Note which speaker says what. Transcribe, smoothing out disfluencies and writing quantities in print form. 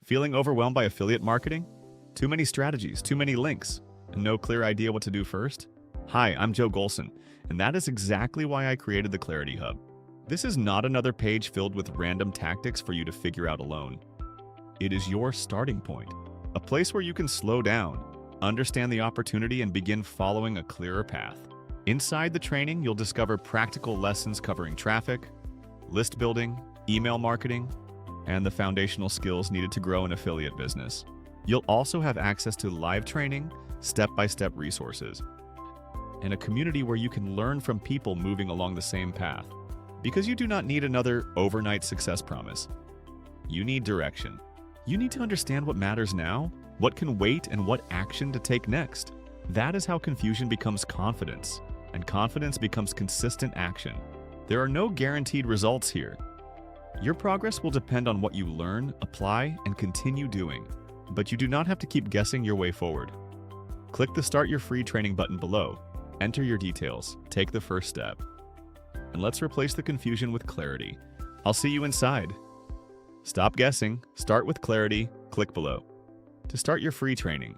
Speaker 1: Feeling overwhelmed by affiliate marketing? Too many strategies, too many links, and no clear idea what to do first? Hi, I'm Joe Golson, and that is exactly why I created the Clarity Hub. This is not another page filled with random tactics for you to figure out alone. It is your starting point, a place where you can slow down, understand the opportunity, and begin following a clearer path. Inside the training, you'll discover practical lessons covering traffic, list building, email marketing, and the foundational skills needed to grow an affiliate business. You'll also have access to live training, step-by-step resources, and a community where you can learn from people moving along the same path. Because you do not need another overnight success promise. You need direction. You need to understand what matters now, what can wait, and what action to take next. That is how confusion becomes confidence, and confidence becomes consistent action. There are no guaranteed results here. Your progress will depend on what you learn, apply, and continue doing. But you do not have to keep guessing your way forward. Click the Start Your Free Training button below. Enter your details, take the first step. And let's replace the confusion with clarity. I'll see you inside. Stop guessing, start with clarity, click below. To start your free training,